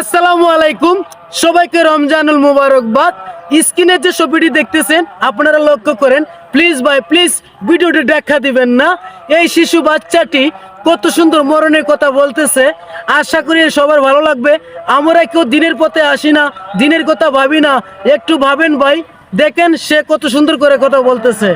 আসসালামু আলাইকুম, সবাইকে রমজানুল মুবারকবাদ। স্ক্রিনে যে ছবিটি দেখতেছেন আপনারা লক্ষ্য করেন, প্লিজ ভাই প্লিজ ভিডিওটি দেখা দিবেন না। এই শিশু বাচ্চাটি কত সুন্দর মরণের কথা বলতেছে, আশা করি সবার ভালো লাগবে। আমরা কেউ দিনের পথে আসি না, দিনের কথা ভাবি না, একটু ভাবেন ভাই, দেখেন সে কত সুন্দর করে কথা বলতেছে।